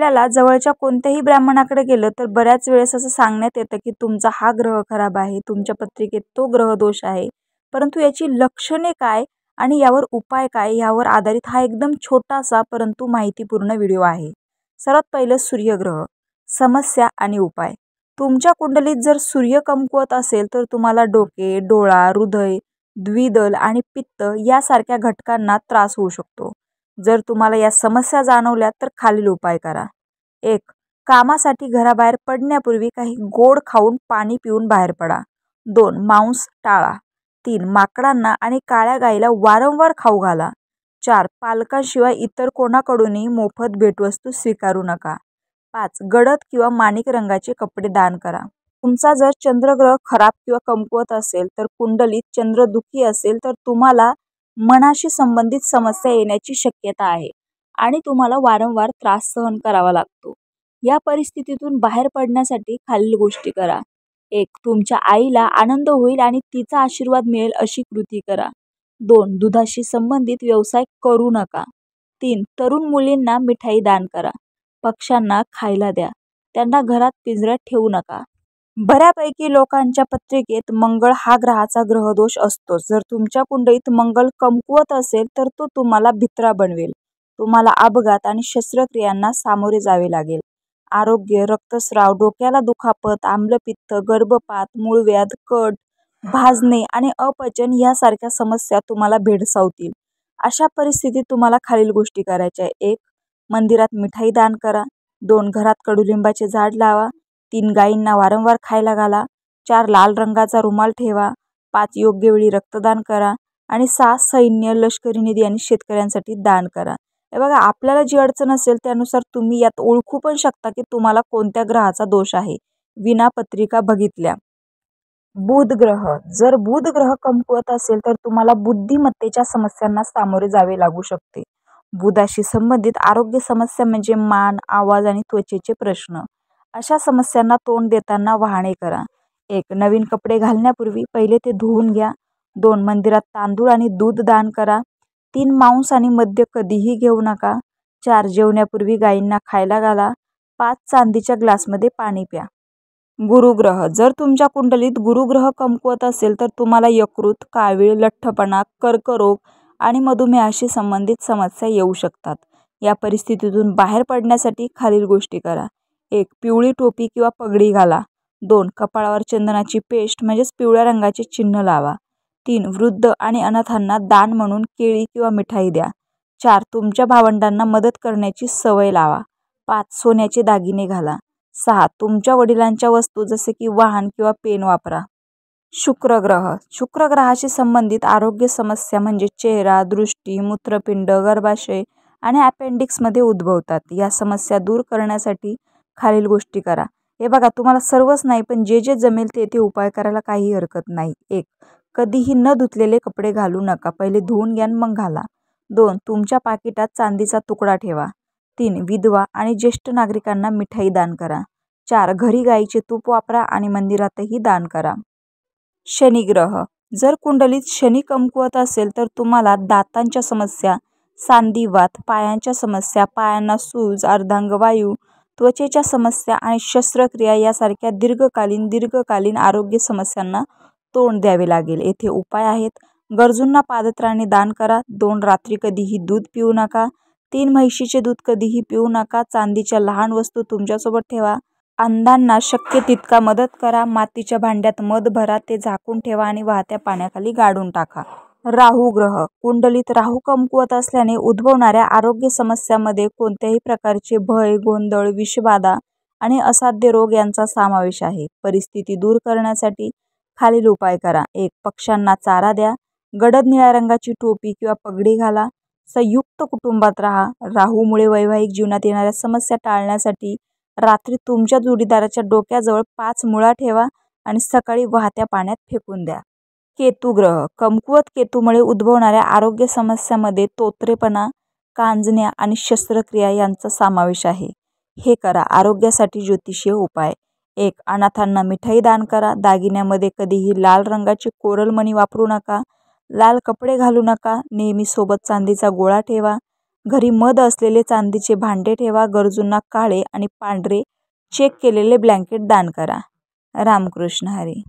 आपल्याला जवळच्या कोणत्याही ब्राह्मणाकडे गेलं तर बऱ्याच वेळेस असं सांगण्यात येतं की तुमचा हा ग्रह खराब आहे, तुमच्या पत्रिकेत तो ग्रह दोष आहे. परंतु याची लक्षणे काय आणि यावर उपाय काय यावर आधारित हा एकदम छोटासा परंतु माहितीपूर्ण व्हिडिओ आहे. सर्वात पहिलं सूर्यग्रह, समस्या आणि उपाय. तुमच्या कुंडलीत जर सूर्य कमकुवत असेल तर तुम्हाला डोके, डोळा, हृदय, द्विदल आणि पित्त यासारख्या घटकांना त्रास होऊ शकतो. जर तुम्हाला या समस्या जाणवल्या तर खालील उपाय करा. 1. कामासाठी घराबाहेर पडण्यापूर्वी काही गोड खाऊन पाणी पिऊन बाहेर पडा. 2. मांस टाळा. 3. माकडांना आणि काळ्या गाईला वारंवार खाऊ घाला. 4. पालकांशिवाय इतर कोणाकडूनही मोफत भेटवस्तू स्वीकारू नका. 5. गडद किंवा माणिक रंगाचे कपडे दान करा. तुमचा जर चंद्रग्रह खराब किंवा कमकुवत असेल तर कुंडलीत चंद्र दुःखी असेल तर तुम्हाला मनाशी संबंधित समस्या येण्याची शक्यता आहे आणि तुम्हाला वारंवार त्रास सहन करावा लागतो. या परिस्थितीतून बाहेर पडण्यासाठी खालील गोष्टी करा. 1. तुमच्या आईला आनंद होईल आणि तिचा आशीर्वाद मिळेल अशी कृती करा. 2. दुधाशी संबंधित व्यवसाय करू नका. 3. तरुण मुलींना मिठाई दान करा. पक्ष्यांना खायला द्या. त्यांना घरात पिंजऱ्यात ठेवू नका. बऱ्यापैकी लोकांच्या पत्रिकेत मंगळ हा ग्रहाचा ग्रहदोष असतोच. जर तुमच्या कुंडलीत मंगळ कमकुवत असेल तर तो तुम्हाला भित्रा बनवेल. तुम्हाला अपघात आणि शस्त्रक्रियांना सामोरे जावे लागेल. आरोग्य, रक्तस्राव, डोक्याला दुखापत, आम्लपित्त, गर्भपात, मूळव्याध, कट, भाजणे आणि अपचन यासारख्या समस्या तुम्हाला भेडसावतील. अशा परिस्थितीत तुम्हाला खालील गोष्टी करायच्या. 1. मंदिरात मिठाई दान करा. 2. घरात कडुलिंबाचे झाड लावा. 3. गायींना वारंवार खायला घाला. 4. लाल रंगाचा रुमाल ठेवा. 5. योग्य वेळी रक्तदान करा. आणि 6. सैन्य, लष्करी निधी आणि शेतकऱ्यांसाठी दान करा. हे बघा, आपल्याला जी अडचण असेल त्यानुसार तुम्ही यात ओळखू पण शकता की तुम्हाला कोणत्या ग्रहाचा दोष आहे विना पत्रिका बघितल्या. बुध ग्रह, जर बुध ग्रह कमकुवत असेल तर तुम्हाला बुद्धिमत्तेच्या समस्यांना सामोरे जावे लागू शकते. बुधाशी संबंधित आरोग्य समस्या म्हणजे मान, आवाज आणि त्वचेचे प्रश्न. अशा समस्यांना तोंड देताना वाहणे करा. 1. नवीन कपडे घालण्यापूर्वी पहिले ते धुवून घ्या. 2. मंदिरात तांदूळ आणि दूध दान करा. 3. मांस आणि मद्य कधीही घेऊ नका. 4. जेवण्यापूर्वी गायींना खायला घाला. 5. चांदीच्या ग्लासमध्ये पाणी प्या. गुरुग्रह, जर तुमच्या कुंडलीत गुरुग्रह कमकुवत असेल तर तुम्हाला यकृत, कावीळ, लठ्ठपणा, कर्करोग आणि मधुमेहाशी संबंधित समस्या येऊ शकतात. या परिस्थितीतून बाहेर पडण्यासाठी खालील गोष्टी करा. 1. पिवळी टोपी किंवा पगडी घाला. 2. कपाळावर चंदनाची पेस्ट म्हणजेच पिवळ्या रंगाचे चिन्ह लावा. 3. वृद्ध आणि अनाथांना दान म्हणून केळी किंवा मिठाई द्या. 4. तुमच्या भावंडांना मदत करण्याची सवय लावा. 5. सोन्याचे दागिने घाला. 6. तुमच्या वडिलांच्या वस्तू जसे की वाहन किंवा पेन वापरा. शुक्रग्रह, शुक्रग्रहाशी संबंधित आरोग्य समस्या म्हणजे चेहरा, दृष्टी, मूत्रपिंड, गर्भाशय आणि अपेंडिक्समध्ये उद्भवतात. या समस्या दूर करण्यासाठी खालील गोष्टी करा. हे बघा, तुम्हाला सर्वच नाही पण जे जे जमेल ते उपाय करायला काही हरकत नाही. 1. कधीही न धुतलेले कपडे घालू नका. पहिले धुवून घ्या मग घाला. 2. तुमच्या पाकिटात चांदीचा तुकडा ठेवा. 3. विधवा आणि ज्येष्ठ नागरिकांना मिठाई दान करा. 4. घरी गाईचे तूप वापरा आणि मंदिरातही दान करा. शनिग्रह, जर कुंडलीत शनी कमकुवत असेल तर तुम्हाला दातांच्या समस्या, सांधिवात, पायांच्या समस्या, पायांना सूज, अर्धांगवायू, त्वचेच्या समस्या आणि शस्त्रक्रिया यासारख्या दीर्घकालीन आरोग्य समस्यांना तोंड द्यावे लागेल. येथे उपाय आहेत. गरजूंना पादत्राणे दान करा. 2. रात्री कधीही दूध पिऊ नका. 3. म्हैशीचे दूध कधीही पिऊ नका. चांदीच्या लहान वस्तू तुमच्यासोबत ठेवा. अंधांना शक्य तितका मदत करा. मातीच्या भांड्यात मध भरा, ते झाकून ठेवा आणि वाहत्या पाण्याखाली गाडून टाका. राहू ग्रह, कुंडलीत राहू कमकुवत असल्याने उद्भवणाऱ्या आरोग्य समस्यांमध्ये कोणत्याही प्रकारचे भय, गोंधळ, विषबाधा आणि असाध्य रोग यांचा समावेश आहे. परिस्थिती दूर करण्यासाठी खालील उपाय करा. 1. पक्ष्यांना चारा द्या. गडद निळ्या रंगाची टोपी किंवा पगडी घाला. संयुक्त कुटुंबात राहा. राहूमुळे वैवाहिक जीवनात येणाऱ्या समस्या टाळण्यासाठी रात्री तुमच्या जोडीदाराच्या डोक्याजवळ 5 मुळा ठेवा आणि सकाळी वाहत्या पाण्यात फेकून द्या. केतुग्रह, कमकुवत केतूमुळे उद्भवणाऱ्या आरोग्य समस्यांमध्ये तोतरेपणा, कांजण्या आणि शस्त्रक्रिया यांचा समावेश आहे. हे करा. आरोग्यासाठी ज्योतिषीय उपाय. 1. अनाथांना मिठाई दान करा. दागिन्यामध्ये कधीही लाल रंगाचे कोरल मणी वापरू नका. लाल कपडे घालू नका. नेहमी सोबत चांदीचा गोळा ठेवा. घरी मध असलेले चांदीचे भांडे ठेवा. गरजूंना काळे आणि पांढरे चेक केलेले ब्लँकेट दान करा. रामकृष्ण हरी.